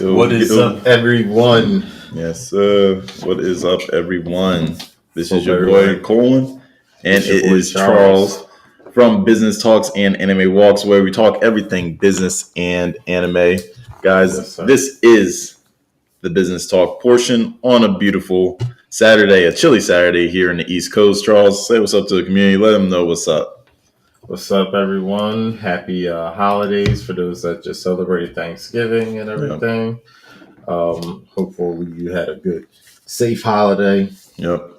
What is up, everyone? Yes, what is up, everyone? This is Hope your boy everyone- Colin, and It's your it boy is Charles from Business Talks and Anime Walks, where we talk everything business and anime. Guys, Yes, sir. this is the business talk portion on a beautiful Saturday, a chilly Saturday here in the East Coast. Charles, say what's up to the community. Let them know what's up. What's up, everyone? Happy holidays for those that just celebrated Thanksgiving and everything. Hopefully you had a good, safe holiday. Yep.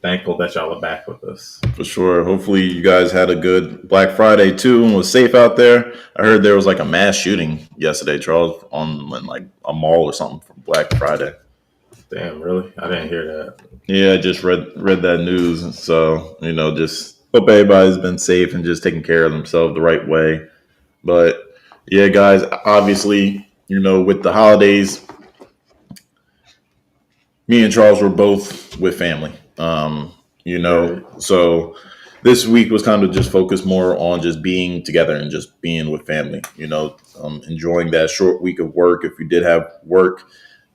Thankful that y'all are back with us. For sure. Hopefully you guys had a good Black Friday too and was safe out there. I heard there was like a mass shooting yesterday, Charles, on like a mall or something for Black Friday. Damn, really? I didn't hear that. Yeah, I just read that news. So, just hope everybody's been safe and just taking care of themselves the right way. But yeah, guys, obviously, with the holidays, me and Charles were both with family. Right. So this week was kind of just focused more on just being together and just being with family, enjoying that short week of work if you did have work,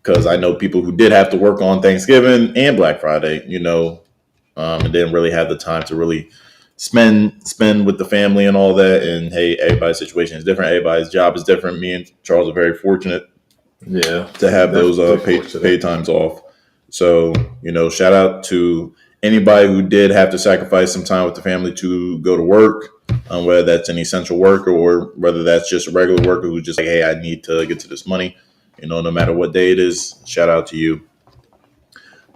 because I know people who did have to work on Thanksgiving and Black Friday, and didn't really have the time to really spend with the family and all that. And hey, everybody's situation is different. Everybody's job is different. Me and Charles are very fortunate to have those paid times off. So, shout out to anybody who did have to sacrifice some time with the family to go to work, whether that's an essential worker or whether that's just a regular worker who's just like, hey, I need to get to this money. No matter what day it is, shout out to you.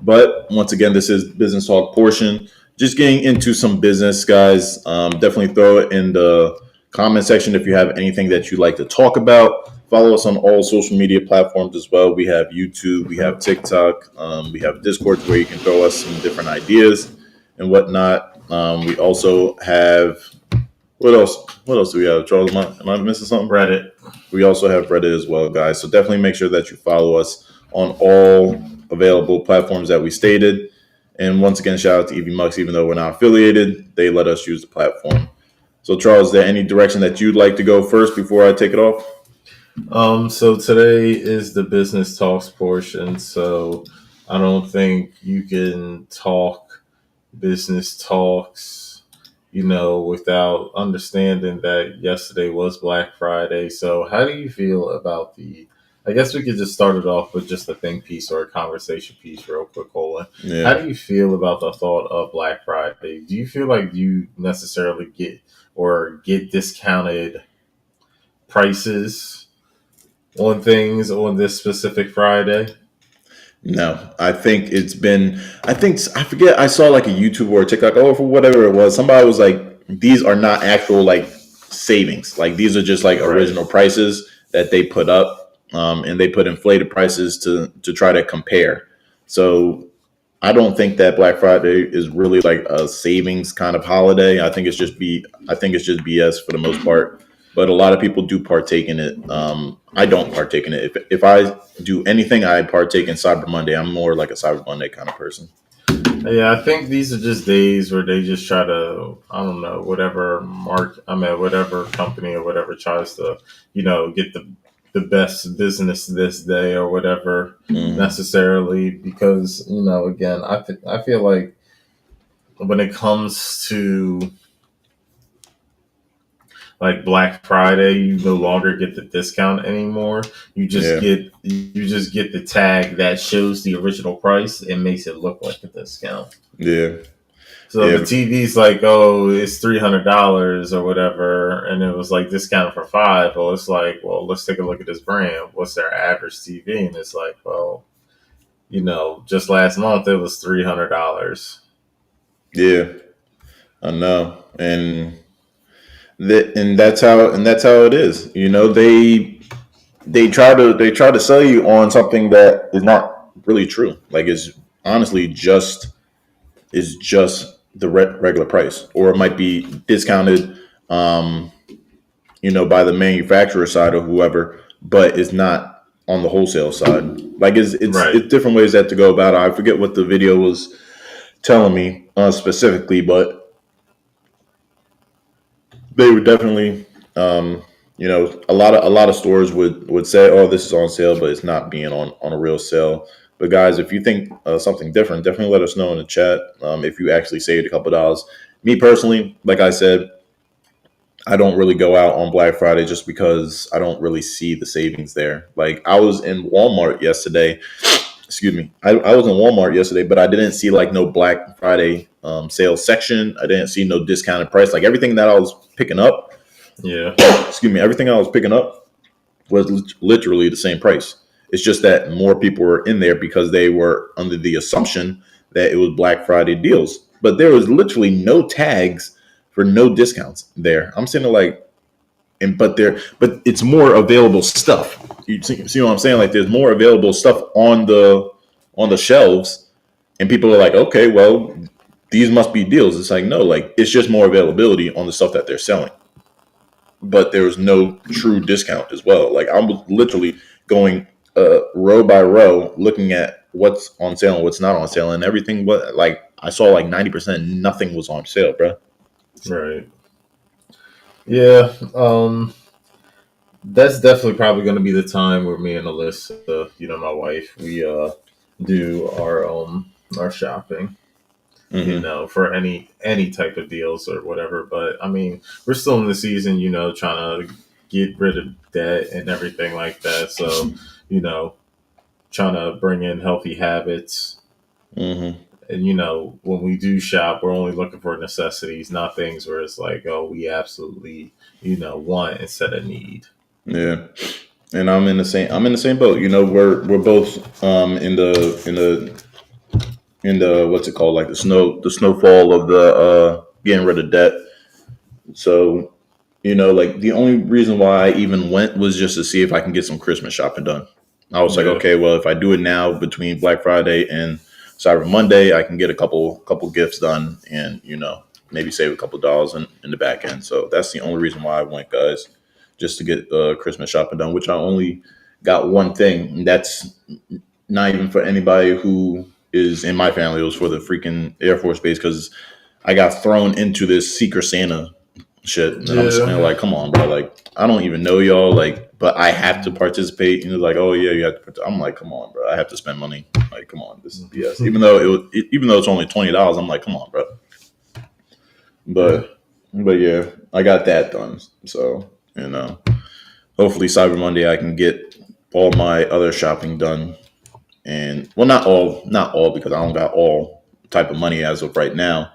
But once again, this is business talk portion. Just getting into some business, guys. Definitely throw it in the comment section if you have anything that you'd like to talk about. Follow us on all social media platforms as well. We have YouTube, we have TikTok, we have Discord where you can throw us some different ideas and whatnot. We also have what else? What else do we have, Charles? Am I missing something? Reddit. We also have Reddit as well, guys. So definitely make sure that you follow us on all available platforms that we stated. And once again, shout out to EV Mux, even though we're not affiliated, they let us use the platform. So, Charles, is there any direction that you'd like to go first before I take it off? So today is the business talks portion. So I don't think you can talk business talks, without understanding that yesterday was Black Friday. So how do you feel about I guess we could just start it off with just a think piece or a conversation piece real quick, Colin. Yeah. How do you feel about the thought of Black Friday? Do you feel like you necessarily get discounted prices on things on this specific Friday? No, I think I forget, I saw like a YouTube or a TikTok, for whatever it was. Somebody was like, these are not actual like savings. Like these are just like original prices that they put up, and they put inflated prices to try to compare. So I don't think that Black Friday is really like a savings kind of holiday. I think it's just BS for the most part. But a lot of people do partake in it. I don't partake in it. If I do anything, I partake in Cyber Monday. I'm more like a Cyber Monday kind of person. Yeah, I think these are just days where they just try to, I don't know, whatever company or whatever tries to, get the best business this day or whatever necessarily. Because, again, I feel like when it comes to like Black Friday, you no longer get the discount anymore. You just get the tag that shows the original price and makes it look like a discount. Yeah. So the TV's like, oh, it's $300 or whatever, and it was like discounted for $5. Well, it's like, well, let's take a look at this brand. What's their average TV? And it's like, well, just last month it was $300. Yeah, I know, and that's how it is. They try to sell you on something that is not really true. Like it's honestly just the regular price, or it might be discounted, by the manufacturer side or whoever, but it's not on the wholesale side. Like it's different ways that to go about it. I forget what the video was telling me specifically, but they were definitely A lot of stores would say, "Oh, this is on sale," but it's not being on a real sale. But guys, if you think something different, definitely let us know in the chat. If you actually saved a couple dollars. Me personally, like I said, I don't really go out on Black Friday just because I don't really see the savings there. Like I was in Walmart yesterday. Excuse me. I was in Walmart yesterday, but I didn't see like no Black Friday sales section. I didn't see no discounted price. Like everything that I was picking up, Yeah. excuse me, everything I was picking up was literally the same price. It's just that more people were in there because they were under the assumption that it was Black Friday deals. But there was literally no tags for no discounts there. I'm sitting there like, but it's more available stuff. You see what I'm saying? Like there's more available stuff on the shelves, and people are like, okay, well, these must be deals. It's like no, like it's just more availability on the stuff that they're selling, but there was no true discount as well. Like I was literally going row by row, looking at what's on sale and what's not on sale, and everything. What like I saw like 90%, nothing was on sale, bro. Right. Yeah. That's definitely probably going to be the time where me and Alyssa, my wife, we do our shopping. Mm-hmm. For any type of deals or whatever. But I mean, we're still in the season, trying to get rid of debt and everything like that. So, you know, trying to bring in healthy habits. Mm-hmm. And when we do shop, we're only looking for necessities, not things where it's like, oh, we absolutely, want instead of need. Yeah. And I'm in the same boat. We're both in the what's it called, like the snowfall of the getting rid of debt. So like the only reason why I even went was just to see if I can get some Christmas shopping done. I was like, Yeah. okay, well, if I do it now between Black Friday and Cyber Monday, I can get a couple gifts done, and maybe save a couple dollars in the back end. So that's the only reason why I went, guys, just to get Christmas shopping done. Which I only got one thing, and that's not even for anybody who is in my family. It was for the freaking Air Force Base because I got thrown into this Secret Santa shit, and I'm sitting there Yeah. like, come on, bro, like I don't even know y'all, like, but I have to participate. Like, oh yeah, you have to. I'm like, come on, bro, I have to spend money. Like, come on, this is BS. Even though it's only $20, I'm like, come on, bro. Yeah. But yeah, I got that done. So hopefully Cyber Monday I can get all my other shopping done, and well, not all because I don't got all type of money as of right now,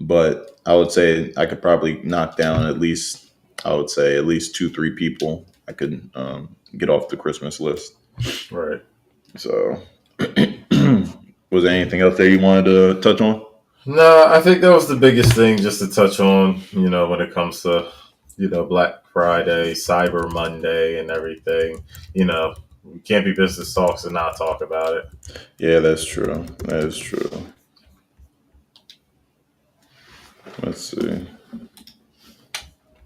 but I would say I could probably knock down at least, I would say at least 2-3 people I could get off the Christmas list. Right. So was there anything else there you wanted to touch on? No, I think that was the biggest thing just to touch on, when it comes to, Black Friday, Cyber Monday, and everything. We can't be business talks and not talk about it. Yeah, that's true. That is true. Let's see.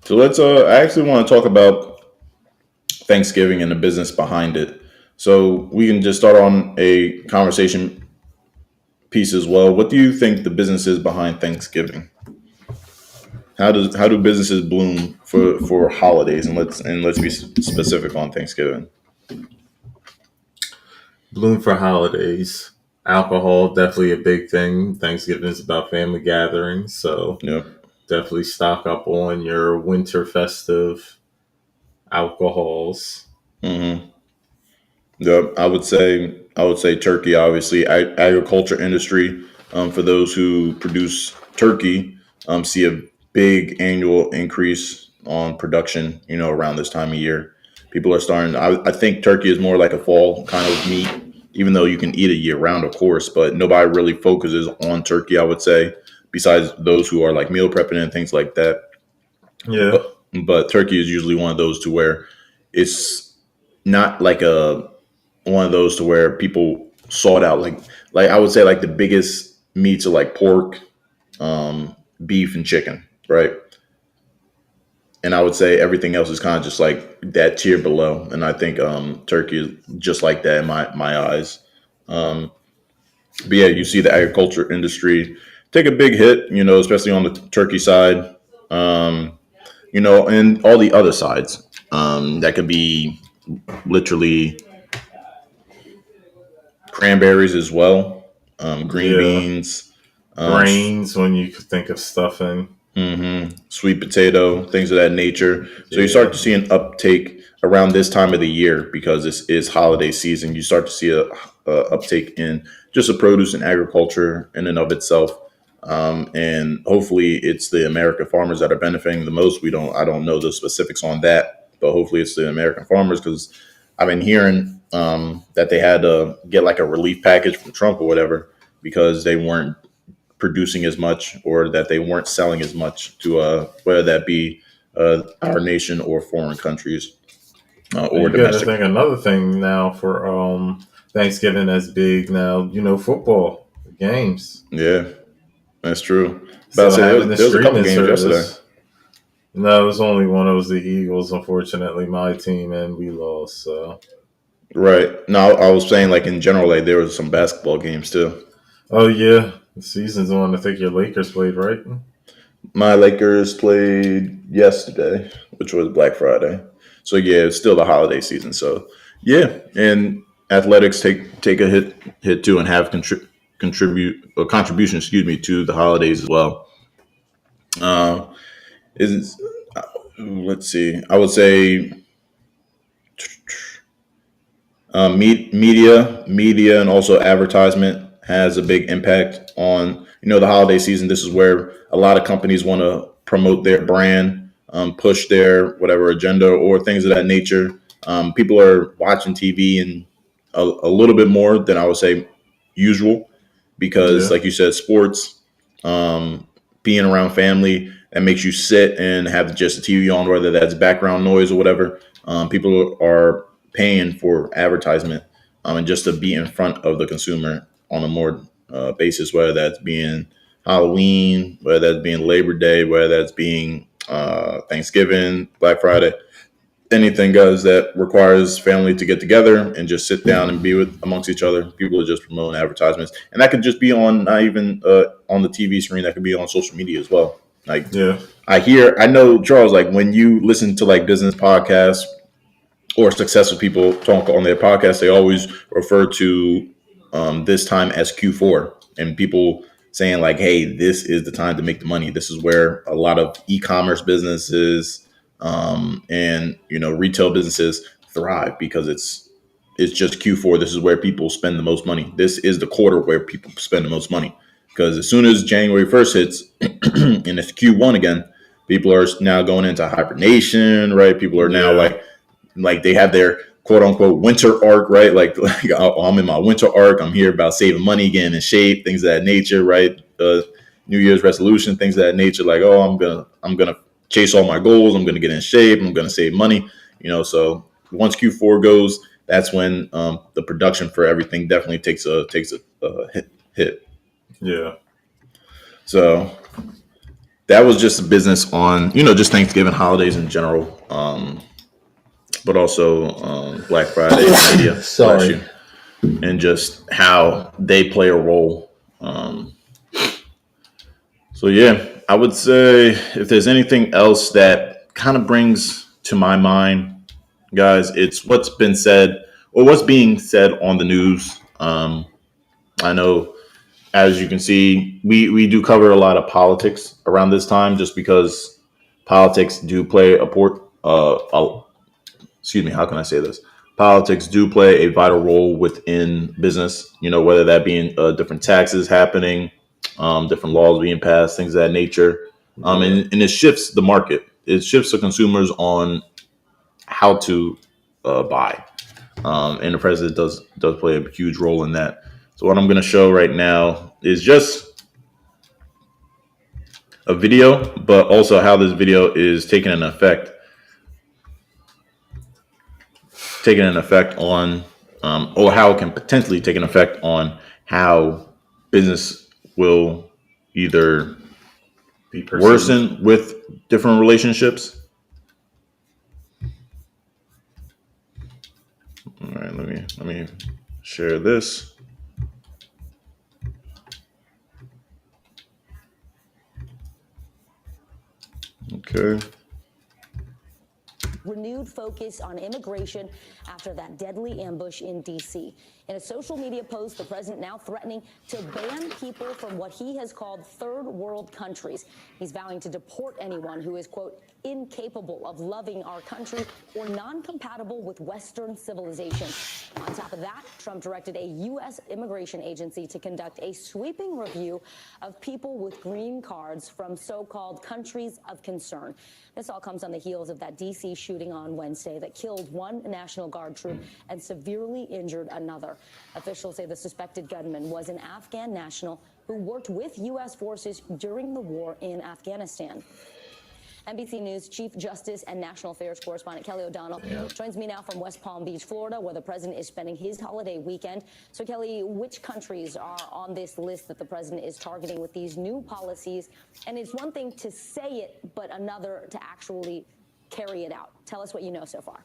So let's I actually want to talk about Thanksgiving and the business behind it. So we can just start on a conversation piece as well. What do you think the business is behind Thanksgiving? How do businesses bloom for holidays, and let's be specific on Thanksgiving. Bloom for holidays. Alcohol, definitely a big thing. Thanksgiving is about family gatherings. So Yep. definitely stock up on your winter festive alcohols. Mm-hmm. Yep. I would say turkey. Obviously, agriculture industry. For those who produce turkey, see a big annual increase on production. Around this time of year, people are starting. I think turkey is more like a fall kind of meat, even though you can eat it year round, of course. But nobody really focuses on turkey, I would say, besides those who are like meal prepping and things like that. Yeah. But turkey is usually one of those to where it's not like a one of those to where people sought out, like I would say like the biggest meats are like pork, beef, and chicken, right? And I would say everything else is kind of just like that tier below. And I think turkey is just like that in my eyes. Um, but yeah, you see the agriculture industry take a big hit, especially on the turkey side, and all the other sides. That could be literally cranberries as well, green Yeah, beans, s- grains when you could think of stuffing. sweet potato, things of that nature. So you start Yeah, to see an uptake around this time of the year because this is holiday season. You start to see a uptake in just the produce and agriculture in and of itself. And hopefully it's the American farmers that are benefiting the most. I don't know the specifics on that, but hopefully it's the American farmers because I've been hearing that they had to get like a relief package from Trump or whatever because they weren't producing as much or that they weren't selling as much to whether that be our nation or foreign countries and or you got to domestic. think another thing now for Thanksgiving that's big now. Football games. Yeah, that's true. About to So say having the there was a couple streaming games yesterday. service. No, it was only one. It was the Eagles. Unfortunately, my team, and we lost. So, Right. No, I was saying like in general, like there was some basketball games too. oh yeah, the season's on. I think your Lakers played, right? My Lakers played yesterday, which was Black Friday. So yeah, it's still the holiday season. So yeah, and athletics take a hit too and have contribute a contribution, excuse me, to the holidays as well. Uh, is let's see, I would say media, and also advertisement has a big impact on the holiday season. This is where a lot of companies want to promote their brand, push their whatever agenda or things of that nature. People are watching TV and a little bit more than I would say usual because, Yeah, like you said, sports, being around family that makes you sit and have just the TV on, whether that's background noise or whatever. People are paying for advertisement and just to be in front of the consumer on a more basis, whether that's being Halloween, whether that's being Labor Day, whether that's being Thanksgiving, Black Friday, anything guys that requires family to get together and just sit down and be with amongst each other. People are just promoting advertisements, and that could just be on not even on the TV screen. That could be on social media as well. Like yeah, I know Charles. Like when you listen to like business podcasts or successful people talk on their podcast, they always refer to this time as Q4, and people saying like, "Hey, this is the time to make the money. This is where a lot of e-commerce businesses and retail businesses thrive because it's just Q4. This is where people spend the most money. This is the quarter where people spend the most money because as soon as January 1st hits and it's Q1 again, people are now going into hibernation, right? People are now yeah, like they have their quote unquote winter arc, right? Like oh, I'm in my winter arc. I'm here about saving money, getting in shape, things of that nature, right? New Year's resolution, things of that nature. Like, oh, I'm gonna chase all my goals. I'm gonna get in shape. I'm gonna save money. So once Q4 goes, that's when the production for everything definitely takes a hit. yeah. So that was just a business on just Thanksgiving holidays in general. But also Black Friday and media. Bless Sorry. you, and just how they play a role. Um, so yeah, I would say if there's anything else that kind of brings to my mind, guys, it's what's been said or what's being said on the news. I know, as you can see, we do cover a lot of politics around this time, just because politics do play excuse me, how can I say this? Politics do play a vital role within business, whether that being different taxes happening, different laws being passed, things of that nature. Yeah, And it shifts the market. It shifts the consumers on how to buy. And the president does play a huge role in that. So what I'm going to show right now is just a video, but also how this video is taking an effect on, or how it can potentially take an effect on how business will either be perceived. worsen with different relationships. All right, let me share this. Okay. renewed focus on immigration after that deadly ambush in D.C. In a social media post, the president now threatening to ban people from what he has called third world countries. He's vowing to deport anyone who is, quote, incapable of loving our country or non-compatible with Western civilization. On top of that, Trump directed a U.S. immigration agency to conduct a sweeping review of people with green cards from so-called countries of concern. This all comes on the heels of that D.C. shooting on Wednesday that killed one National Guard troop and severely injured another. Officials say the suspected gunman was an Afghan national who worked with U.S. forces during the war in Afghanistan. NBC News Chief Justice and National Affairs correspondent Kelly O'Donnell joins me now from West Palm Beach, Florida, where the president is spending his holiday weekend. So, Kelly, which countries are on this list that the president is targeting with these new policies? And it's one thing to say it, but another to actually carry it out. Tell us what you know so far.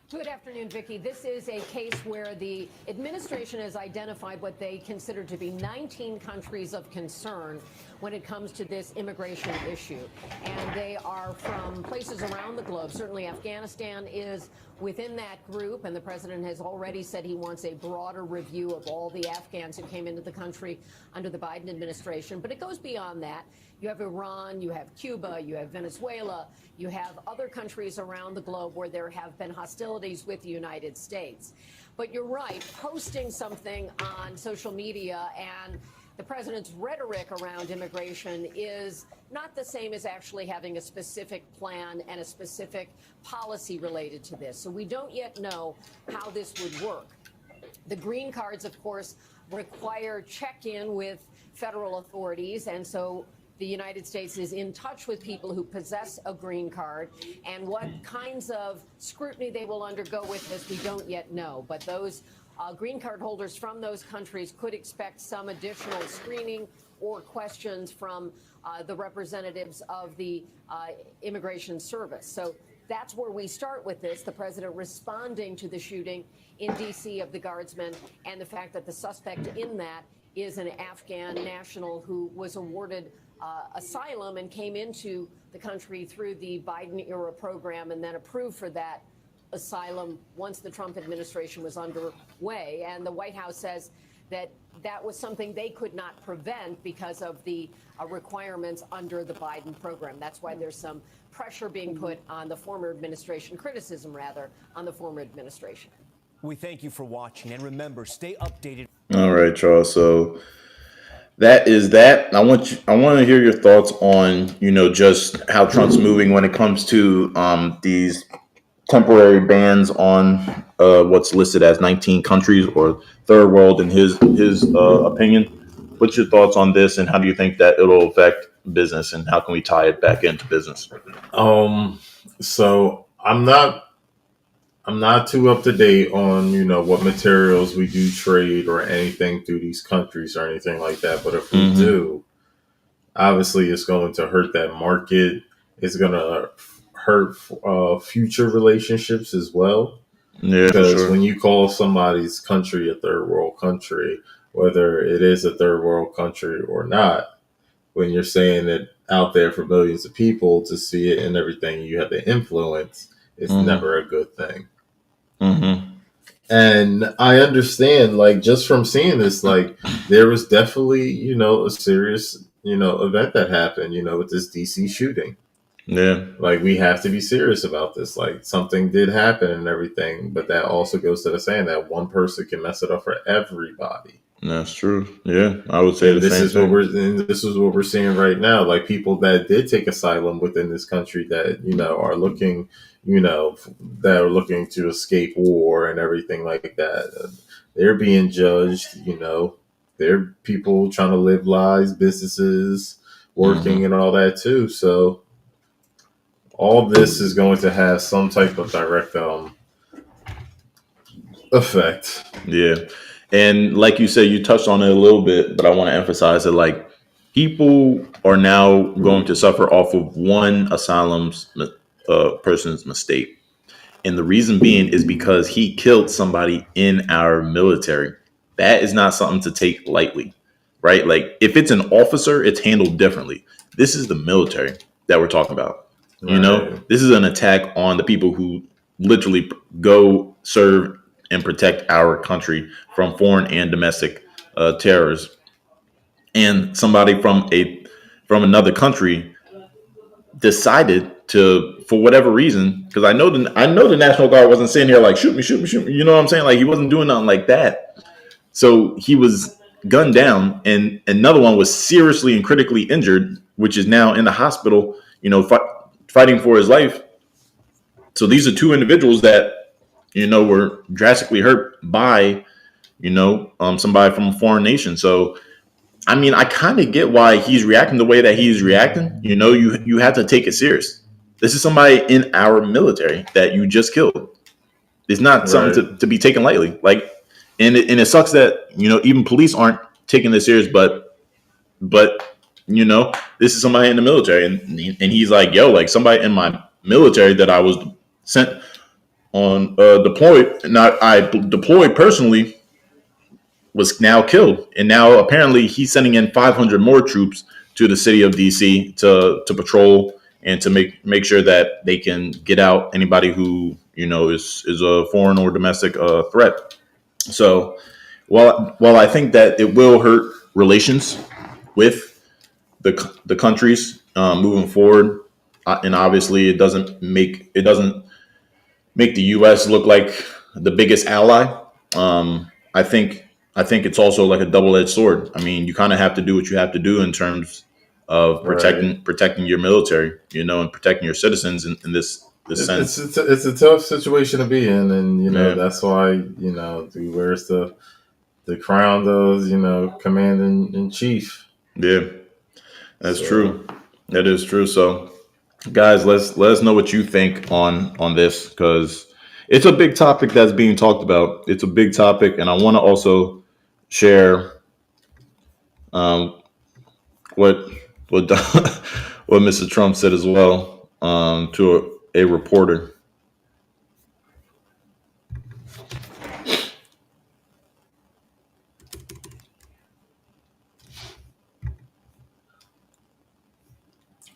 Good afternoon, Vicki. This is a case where the administration has identified what they consider to be 19 countries of concern when it comes to this immigration issue. And they are from places around the globe. Certainly Afghanistan is within that group, and the president has already said he wants a broader review of all the Afghans who came into the country under the Biden administration. But it goes beyond that. You have Iran, you have Cuba, you have Venezuela, you have other countries around the globe where there have been hostilities with the United States. But you're right, posting something on social media and the president's rhetoric around immigration is not the same as actually having a specific plan and a specific policy related to this. So we don't yet know how this would work. The green cards, of course, require check-in with federal authorities, and so the United States is in touch with people who possess a green card, and what kinds of scrutiny they will undergo with this, we don't yet know. But those green card holders from those countries could expect some additional screening or questions from the representatives of the Immigration Service. So that's where we start with this, the president responding to the shooting in D.C. of the guardsmen and the fact that the suspect in that is an Afghan national who was awarded asylum and came into the country through the Biden-era program and then approved for that asylum once the Trump administration was underway. And the White House says that that was something they could not prevent because of the requirements under the Biden program. That's why there's some pressure being put on the former administration, criticism rather, on the former administration. We thank you for watching, and remember, stay updated. All right, Charles. So that is that. I want to hear your thoughts on, just how Trump's moving when it comes to these temporary bans on what's listed as 19 countries or third world in his opinion. What's your thoughts on this, and how do you think that it'll affect business, and how can we tie it back into business? So I'm not too up to date on, what materials we do trade or anything through these countries or anything like that. But if we do, obviously it's going to hurt that market. It's going to hurt future relationships as well. Yeah, because sure. When you call somebody's country a third world country, whether it is a third world country or not, when you're saying it out there for millions of people to see it and everything you have the influence, it's never a good thing. And I understand, just from seeing this, there was definitely, a serious, event that happened, with this DC shooting. Yeah. We have to be serious about this. Something did happen and everything, but that also goes to the saying that one person can mess it up for everybody. That's true. Yeah, I would say this is what we're seeing right now. People that did take asylum within this country that are looking, that are looking to escape war and everything like that. They're being judged. They're people trying to live lives, businesses, working, and all that too. So all this is going to have some type of direct effect. Yeah. And like you said, you touched on it a little bit, but I want to emphasize that people are now going to suffer off of one asylum's person's mistake. And the reason being is because he killed somebody in our military. That is not something to take lightly, right? If it's an officer, it's handled differently. This is the military that we're talking about. Right. This is an attack on the people who literally go serve and protect our country from foreign and domestic terrors. And somebody from another country decided to, for whatever reason, because I know the National Guard wasn't sitting here like shoot me, shoot me, shoot me. You know what I'm saying? Like he wasn't doing nothing like that. So he was gunned down, and another one was seriously and critically injured, which is now in the hospital. Fighting for his life. So these are two individuals that were drastically hurt by somebody from a foreign nation. So I mean, I kind of get why he's reacting the way that he's reacting. You have to take it serious. This is somebody in our military that you just killed. It's not something Right. to be taken lightly. Like, and it sucks that even police aren't taking this serious. But this is somebody in the military, and he's like, yo, like somebody in my military that I was sent on deployed, not I deployed personally, was now killed, and now apparently he's sending in 500 more troops to the city of DC to patrol and to make sure that they can get out anybody who is a foreign or domestic threat. So while I think that it will hurt relations with the countries moving forward, and obviously it doesn't make the U.S. look like the biggest ally. I think it's also like a double-edged sword. I mean, you kind of have to do what you have to do in terms of Right. protecting your military, and protecting your citizens in this It, it's sense. it's a tough situation to be in, and Yeah, that's why he wears the crown of commander in chief. yeah, that's So true. That is true. So, guys, let us know what you think on this, because it's a big topic that's being talked about. It's a big topic, and I want to also share um, what what what Mr. Trump said as well to a reporter.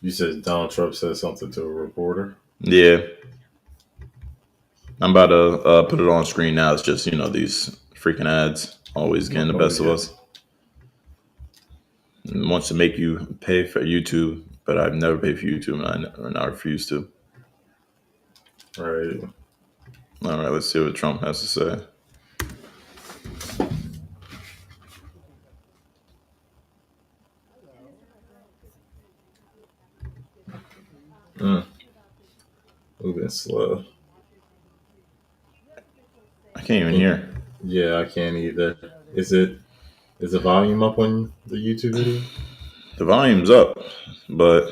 you said Donald Trump said something to a reporter. Yeah, I'm about to put it on screen now. It's just these freaking ads always getting the Oh best of yeah. us. And wants to make you pay for YouTube, but I've never paid for YouTube, and I refuse to. Right. All right, let's see what Trump has to say. Mm, moving slow. I can't even Can- hear. Yeah, I can't either. Is the volume up on the YouTube video? The volume's up, but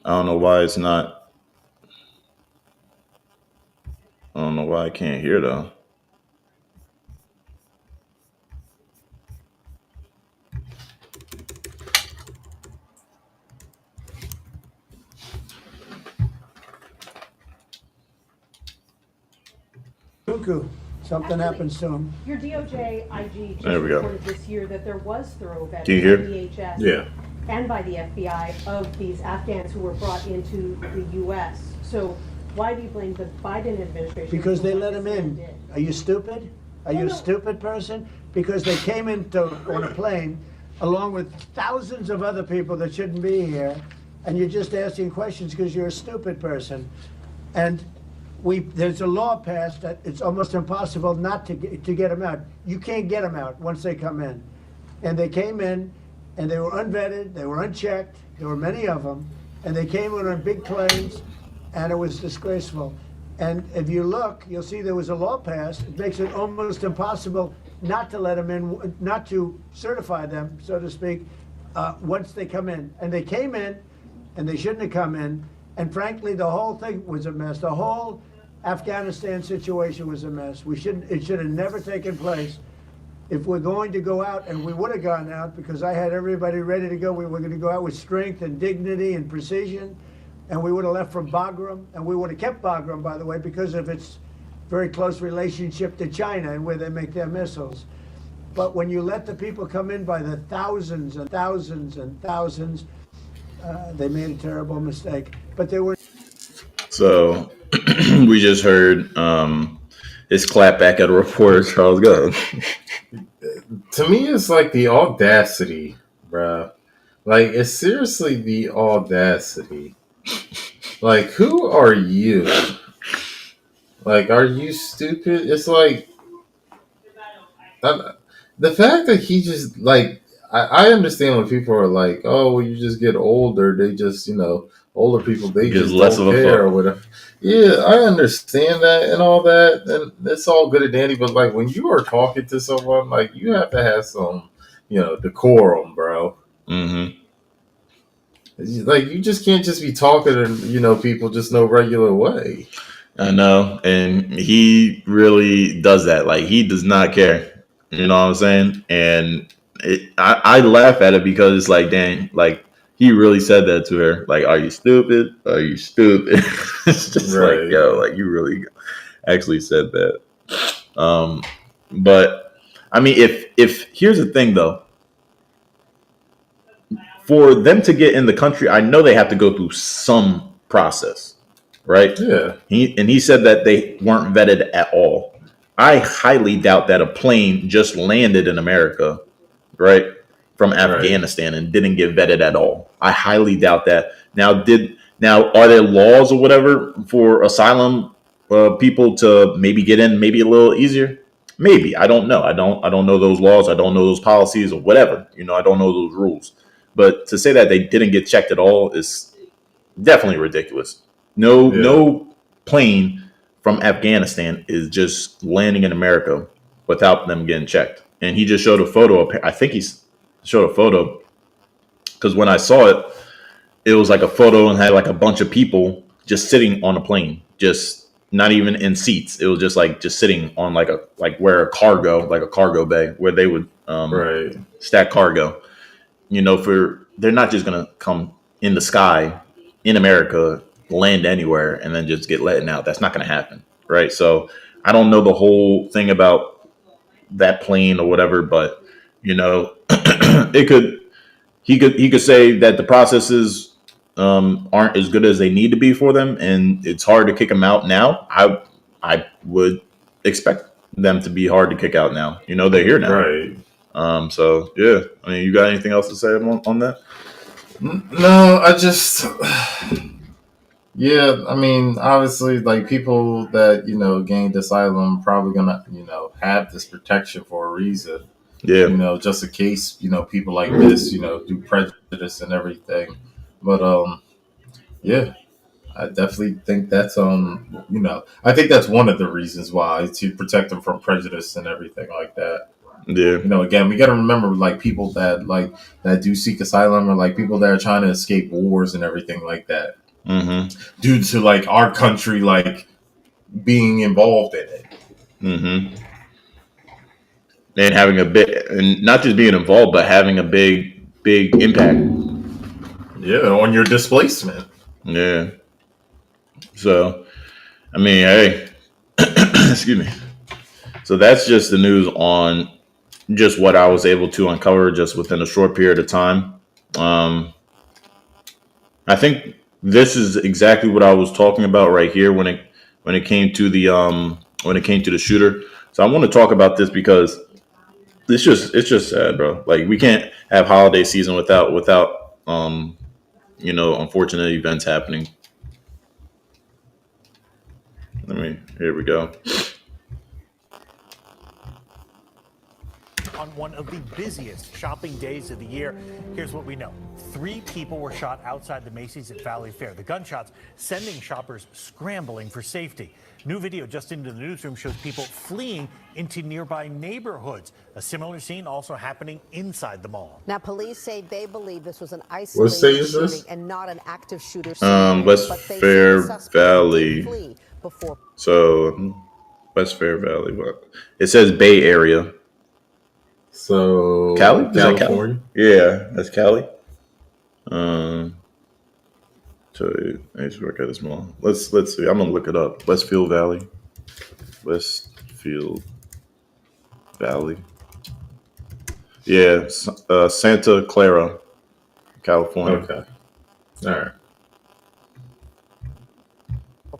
I don't know why it's not. I don't know why I can't hear though. Cuckoo. Something happens to him. Your DOJ IG just There we go. reported this year that there was thorough vetting Can you hear? by DHS Yeah. and by the FBI of these Afghans who were brought into the U.S. So why do you blame the Biden administration? Because for they what let him this man in. did? Are you stupid? Are you a stupid person? Because they came on a plane along with thousands of other people that shouldn't be here, and you're just asking questions because you're a stupid person. And there's a law passed that it's almost impossible not to get them out. You can't get them out once they come in. And they came in, and they were unvetted, they were unchecked, there were many of them, and they came in on big planes, and it was disgraceful. And if you look, you'll see there was a law passed. It makes it almost impossible not to let them in, not to certify them, so to speak, once they come in. And they came in, and they shouldn't have come in. And frankly, the whole thing was a mess. The whole Afghanistan situation was a mess. It should have never taken place. If we're going to go out, and we would have gone out because I had everybody ready to go, we were going to go out with strength and dignity and precision, and we would have left from Bagram, and we would have kept Bagram, by the way, because of its very close relationship to China and where they make their missiles. But when you let the people come in by the thousands and thousands and thousands, they made a terrible mistake. But they were So we just heard his clap back at a reporter, Charles Gunn. To me, it's like the audacity, bruh. Like, it's seriously the audacity. Like, who are you? Like, are you stupid? It's like I, the fact that he just like I understand when people are like, oh, when you just get older, they just older people they Gives just less don't of a care or fuck. whatever. Yeah, I understand that and all that, and it's all good and dandy. But like when you are talking to someone, like you have to have some decorum, bro. Mm-hmm. Like you just can't just be talking to people just no regular way. I know, and he really does that. Like he does not care. You know what I'm saying? And I laugh at it because it's like, dang, like he really said that to her. Like, are you stupid? Are you stupid? It's just like, Right. yo, like you really actually said that. Um, but I mean, if here's the thing though, for them to get in the country, I know they have to go through some process, right? Yeah. He said that they weren't vetted at all. I highly doubt that a plane just landed in America, right, from Right. Afghanistan and didn't get vetted at all. I highly doubt that. Now are there laws or whatever for asylum people to maybe get in maybe a little easier? Maybe. I don't know. I don't know those laws. I don't know those policies or whatever. I don't know those rules. But to say that they didn't get checked at all is definitely ridiculous. No, Yeah. no plane from Afghanistan is just landing in America without them getting checked. And he just showed a photo. I think he showed a photo because when I saw it, it was like a photo and had like a bunch of people just sitting on a plane, just not even in seats. It was just sitting on like where a cargo bay where they would Right. stack cargo. For they're not just gonna come in the sky in America, land anywhere, and then just get letting out. That's not gonna happen, right? So I don't know the whole thing about that plane or whatever, but it could he could say that the processes aren't as good as they need to be for them, and it's hard to kick them out now. I would expect them to be hard to kick out now. They're here now. Right. So yeah, I mean, you got anything else to say on that? No, I just yeah, I mean, obviously, like people that gained asylum probably gonna have this protection for a reason. Yeah, Just in case people like this do prejudice and everything. But yeah, I definitely think that's I think that's one of the reasons why to protect them from prejudice and everything like that. yeah, Again, we got to remember like people that do seek asylum or like people that are trying to escape wars and everything like that mm-hmm, due to like our country like being involved in it. mm-hmm. And having a bit, and not just being involved, but having a big impact. Yeah, on your displacement. Yeah. So, I mean, hey, excuse me. So that's just the news on just what I was able to uncover just within a short period of time. Um, I think this is exactly what I was talking about right here when it came to the shooter. So I want to talk about this because it's just sad, bro. Like we can't have holiday season without unfortunate events happening. Here we go. On one of the busiest shopping days of the year, here's what we know. 3 people were shot outside the Macy's at Valley Fair. The gunshots sending shoppers scrambling for safety. New video just into the newsroom shows people fleeing into nearby neighborhoods. A similar scene also happening inside the mall. Now, police say they believe this was an What state isolated is this? shooting and not an active shooter scenario. West But they say the Fair suspect Valley. did flee before. So West Fair Valley, but it says Bay Area. So Cali? Is that California. Cali? Yeah, that's Cali. So let's work at this mall. Let's see. I'm gonna look it up. Westfield Valley. Westfield Valley. Yeah, Santa Clara, California. Okay. All right.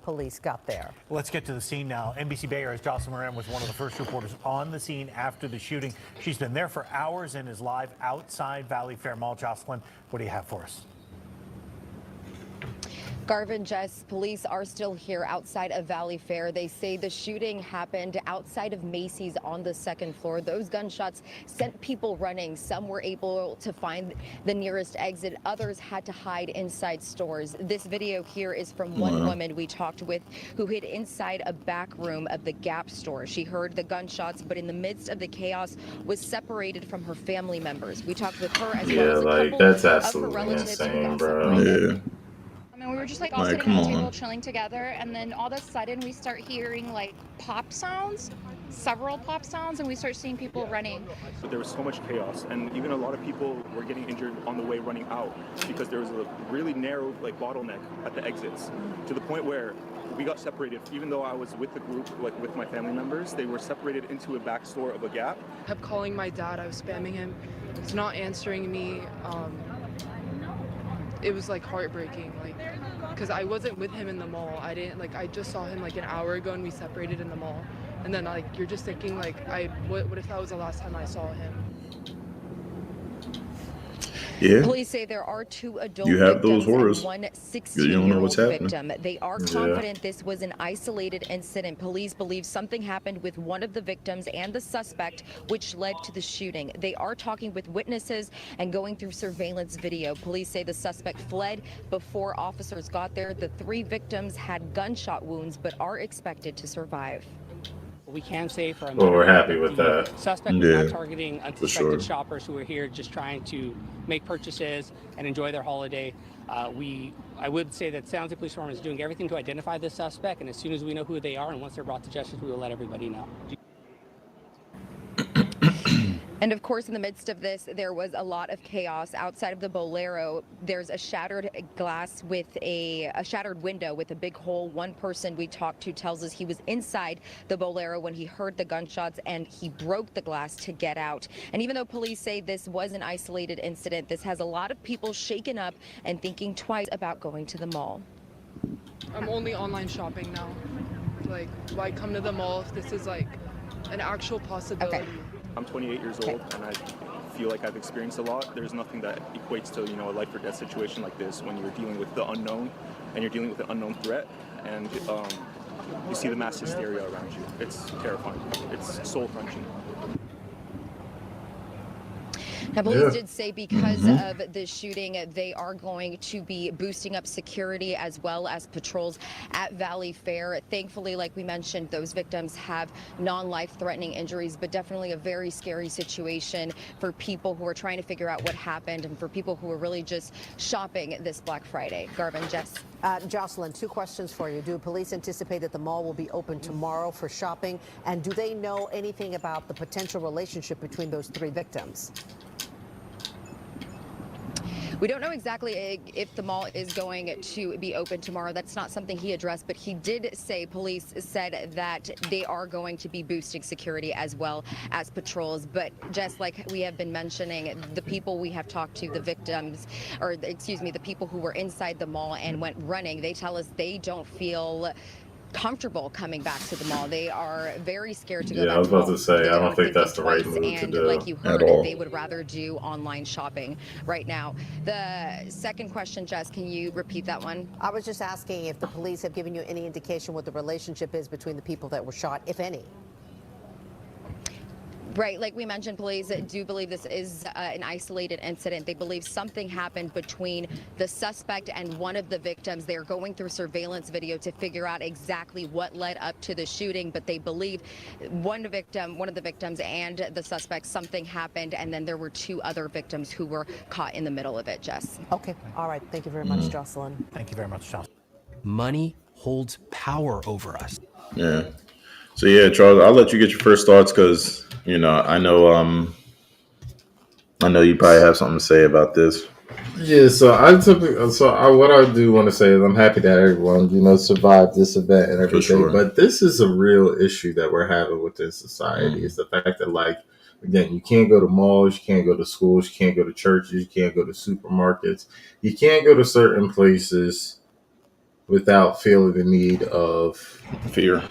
police got there. Let's get to the scene now. NBC Bay Area's Jocelyn Moran was one of the first reporters on the scene after the shooting. She's been there for hours and is live outside Valley Fair Mall. Jocelyn, what do you have for us? Garvin, Jess, police are still here outside of Valley Fair. They say the shooting happened outside of Macy's on the second floor. Those gunshots sent people running. Some were able to find the nearest exit. Others had to hide inside stores. This video here is from one woman we talked with who hid inside a back room of the Gap store. She heard the gunshots, but in the midst of the chaos was separated from her family members. We talked with her as well as a couple that's of her absolutely relatives who insane, got bro. separated. And we were just like all sitting at the table chilling together, and then all of a sudden we start hearing like pop sounds, several pop sounds, and we start seeing people running. There was so much chaos, and even a lot of people were getting injured on the way running out because there was a really narrow bottleneck at the exits, to the point where we got separated. Even though I was with the group, with my family members, they were separated into a back store of a Gap. I kept calling my dad. I was spamming him. He's not answering me. It was heartbreaking, because I wasn't with him in the mall. I just saw him an hour ago and we separated in the mall. And then you're just thinking what if that was the last time I saw him? Yeah. Police say there are 2 adult You have those victims horrors. and one You don't know what's 16-year-old happening. victim. They are confident this was an isolated incident. Police believe something happened with one of the victims and the suspect, which led to the shooting. They are talking with witnesses and going through surveillance video. Police say the suspect fled before officers got there. The 3 victims had gunshot wounds but are expected to survive. We can say for a Well, we're happy with that. Suspect was not targeting unsuspected shoppers who were here just trying to make purchases and enjoy their holiday. I would say that San Jose Police Department is doing everything to identify this suspect, and as soon as we know who they are and once they're brought to justice, we will let everybody know. And of course, in the midst of this, there was a lot of chaos outside of the Bolero. There's a shattered glass with a shattered window with a big hole. One person we talked to tells us he was inside the Bolero when he heard the gunshots and he broke the glass to get out. And even though police say this was an isolated incident, this has a lot of people shaken up and thinking twice about going to the mall. I'm only online shopping now. Why come to the mall if this is an actual possibility? Okay. I'm 28 years old, and I feel like I've experienced a lot. There's nothing that equates to, a life or death situation like this when you're dealing with the unknown and you're dealing with an unknown threat, and you see the mass hysteria around you. It's terrifying. It's soul-crunching. Now, police did say because of the shooting, they are going to be boosting up security as well as patrols at Valley Fair. Thankfully, like we mentioned, those victims have non-life-threatening injuries, but definitely a very scary situation for people who are trying to figure out what happened and for people who are really just shopping this Black Friday. Garvin, Jess. Jocelyn, 2 questions for you. Do police anticipate that the mall will be open tomorrow for shopping? And do they know anything about the potential relationship between those 3 victims? We don't know exactly if the mall is going to be open tomorrow. That's not something he addressed, but he did say, police said that they are going to be boosting security as well as patrols. But just like we have been mentioning, the people we have talked to, the victims, or excuse me, the people who were inside the mall and went running, they tell us they don't feel comfortable coming back to the mall. They are very scared to go back I was to about the to say, mall. I don't think that's the right Twice, move to and do like you heard, at all. they would rather do online shopping right now. The second question, Jess, can you repeat that one? I was just asking if the police have given you any indication what the relationship is between the people that were shot, if any. Right, like we mentioned, police do believe this is an isolated incident. They believe something happened between the suspect and one of the victims. They're going through surveillance video to figure out exactly what led up to the shooting, but they believe one of the victims and the suspect, something happened, and then there were 2 other victims who were caught in the middle of it, Jess. Okay, all right. Thank you very much, Jocelyn. Thank you very much, Jocelyn. Money holds power over us. Yeah. So yeah, Charles, I'll let you get your first thoughts because I know you probably have something to say about this. Yeah, what I do want to say is I'm happy that everyone, survived this event and everything. sure. But this is a real issue that we're having within society. It's the fact that, again, you can't go to malls, you can't go to schools, you can't go to churches, you can't go to supermarkets, you can't go to certain places without feeling the need of fear.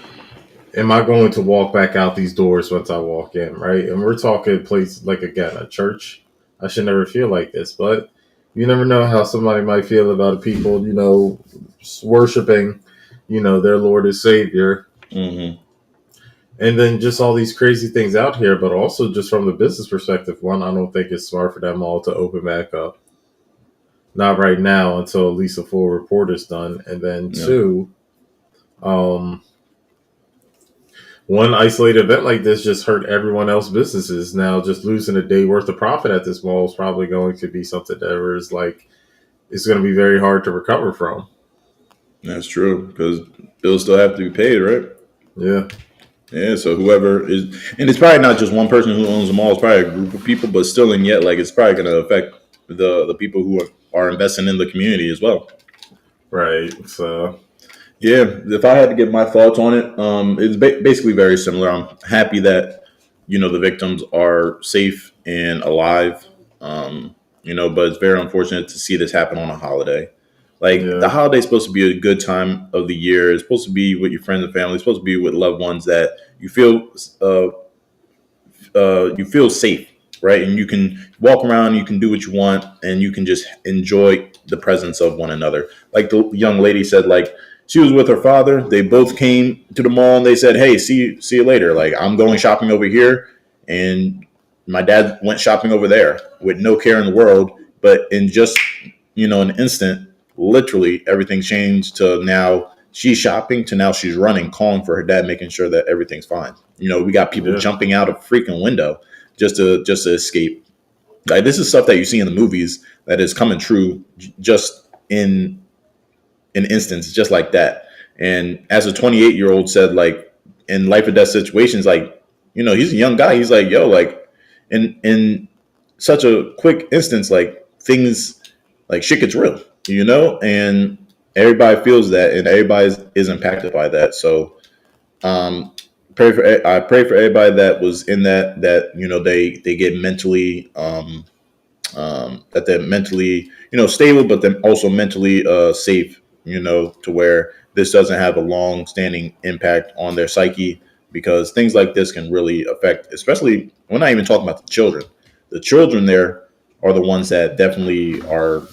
Am I going to walk back out these doors once I walk in, right? And we're talking a place like, again, a church. I should never feel like this, but you never know how somebody might feel about people, worshiping, their Lord and Savior. Mm-hmm. And then just all these crazy things out here, but also just from the business perspective, one, I don't think it's smart for them all to open back up. Not right now until at least a full report is done. And then two, one isolated event like this just hurt everyone else's businesses. Now, just losing a day worth of profit at this mall is probably going to be something that is like, it's going to be very hard to recover from. That's true, because bills still have to be paid, right? Yeah. Yeah, so whoever is, and it's probably not just one person who owns the mall, it's probably a group of people, but still, and yet, like, it's probably going to affect the people who are investing in the community as well. Right. So, yeah, if I had to give my thoughts on it, it's basically very similar. I'm happy that, the victims are safe and alive, but it's very unfortunate to see this happen on a holiday. Like, the holiday is supposed to be a good time of the year. It's supposed to be with your friends and family. It's supposed to be with loved ones that you feel safe, right? And you can walk around, you can do what you want, and you can just enjoy the presence of one another. Like the young lady said, like, she was with her father. They both came to the mall and they said, "Hey, see you later. Like, I'm going shopping over here," and my dad went shopping over there with no care in the world. But in just an instant, literally everything changed to now she's shopping to now she's running, calling for her dad, making sure that everything's fine. We got people jumping out of freaking window just to escape. Like, this is stuff that you see in the movies that is coming true just in an instance just like that. And as a 28-year-old said, like, in life or death situations, like, he's a young guy. He's like, yo, like, in such a quick instance, like, things, like, shit gets real, and everybody feels that, and everybody is impacted by that. So, I pray for everybody that was in that they get mentally that they're mentally stable, but then also mentally safe, to where this doesn't have a long standing impact on their psyche, because things like this can really affect, especially, we're not even talking about the children there are the ones that definitely are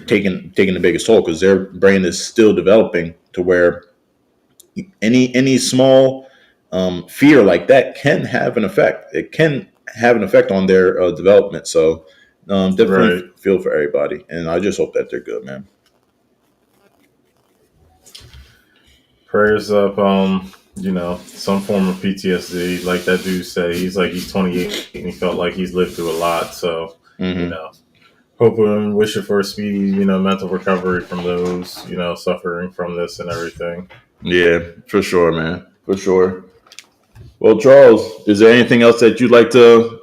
taking the biggest toll, because their brain is still developing, to where any small fear like that can have an effect. It can have an effect on their development. So definitely feel for everybody, and I just hope that they're good, man. Prayers up, some form of PTSD. Like that dude said, he's 28 and he felt like he's lived through a lot. So, hoping and wishing for a speedy, mental recovery from those, suffering from this and everything. Yeah, for sure, man. For sure. Well, Charles, is there anything else that you'd like to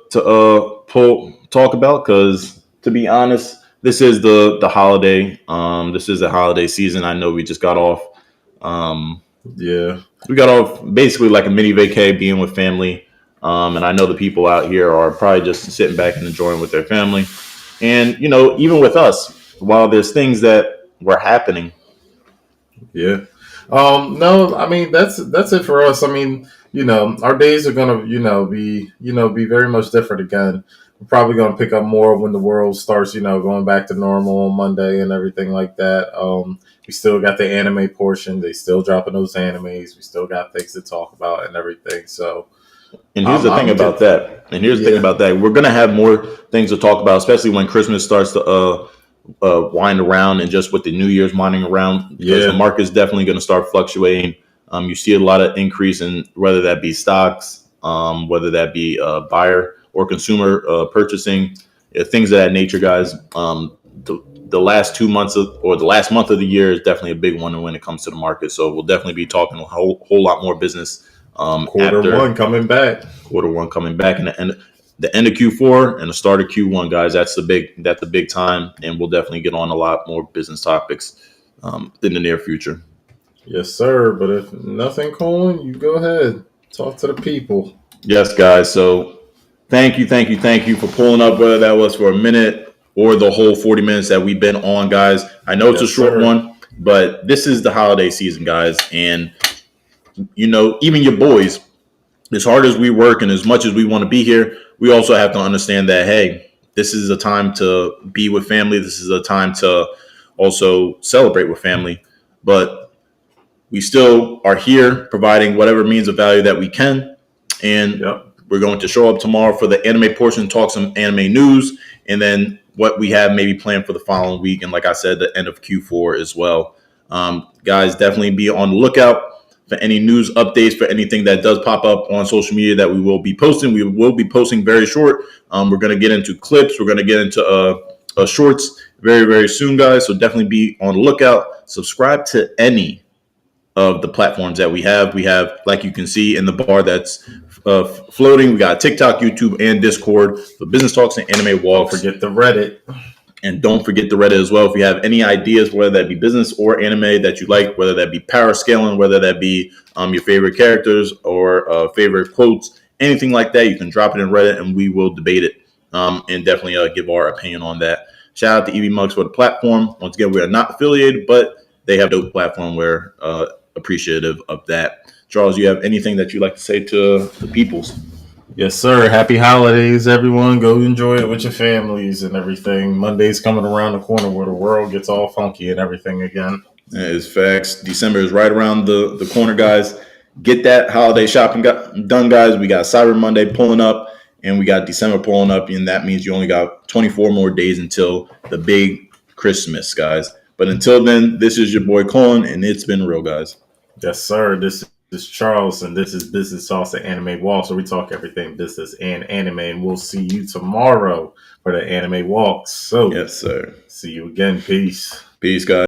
talk about? Because, to be honest, this is the holiday. This is the holiday season. I know we just got off. We got off basically like a mini vacay, being with family. And I know the people out here are probably just sitting back and enjoying with their family. And, even with us, while there's things that were happening. Yeah. No, I mean, that's it for us. I mean, our days are gonna, be very much different again. We're probably gonna pick up more when the world starts, going back to normal on Monday and everything like that. We still got the anime portion. They still dropping those animes. We still got things to talk about and everything. So, and here's the thing about that. We're gonna have more things to talk about, especially when Christmas starts to wind around, and just with the New Year's winding around, because the market's definitely going to start fluctuating. You see a lot of increase in whether that be stocks, whether that be buyer or consumer purchasing, things of that nature, guys. The last 2 months or the last month of the year is definitely a big one when it comes to the market. So we'll definitely be talking a whole lot more business. Quarter one coming back, and the end of Q4 and the start of Q1, guys. That's the big time, and we'll definitely get on a lot more business topics in the near future. Yes, sir. But if nothing, Colin, you go ahead, talk to the people. Yes, guys. So thank you for pulling up, whether that was for a minute or the whole 40 minutes that we've been on, guys. I know it's a short one, But this is the holiday season, guys. And, even your boys, as hard as we work and as much as we want to be here, we also have to understand that, hey, this is a time to be with family. This is a time to also celebrate with family. But we still are here providing whatever means of value that we can. And we're going to show up tomorrow for the anime portion, talk some anime news, and then what we have maybe planned for the following week. And like I said, the end of Q4 as well. Guys, definitely be on the lookout for any news updates, for anything that does pop up on social media that we will be posting. We will be posting very short. We're going to get into clips. We're going to get into shorts very, very soon, guys. So definitely be on the lookout. Subscribe to any of the platforms that we have. We have, like you can see in the bar that's floating, we got TikTok, YouTube, and Discord for Business Talks and Anime Walks. Don't forget the Reddit. And don't forget the Reddit as well. If you have any ideas, whether that be business or anime that you like, whether that be power scaling, whether that be your favorite characters or favorite quotes, anything like that, you can drop it in Reddit and we will debate it and definitely give our opinion on that. Shout out to EV Mugs for the platform. Once again, we are not affiliated, but they have a dope platform. We're appreciative of that. Charles, you have anything that you'd like to say to the peoples? Yes, sir. Happy holidays, everyone. Go enjoy it with your families and everything. Monday's coming around the corner where the world gets all funky and everything again. That is facts. December is right around the corner, guys. Get that holiday shopping done, guys. We got Cyber Monday pulling up, and we got December pulling up, and that means you only got 24 more days until the big Christmas, guys. But until then, this is your boy Colin, and it's been real, guys. Yes, sir. This is Charles, and this is Business Sauce and Anime Walk. So we talk everything business and anime, and we'll see you tomorrow for the Anime Walk. So yes, sir. See you again. Peace. Peace, guys.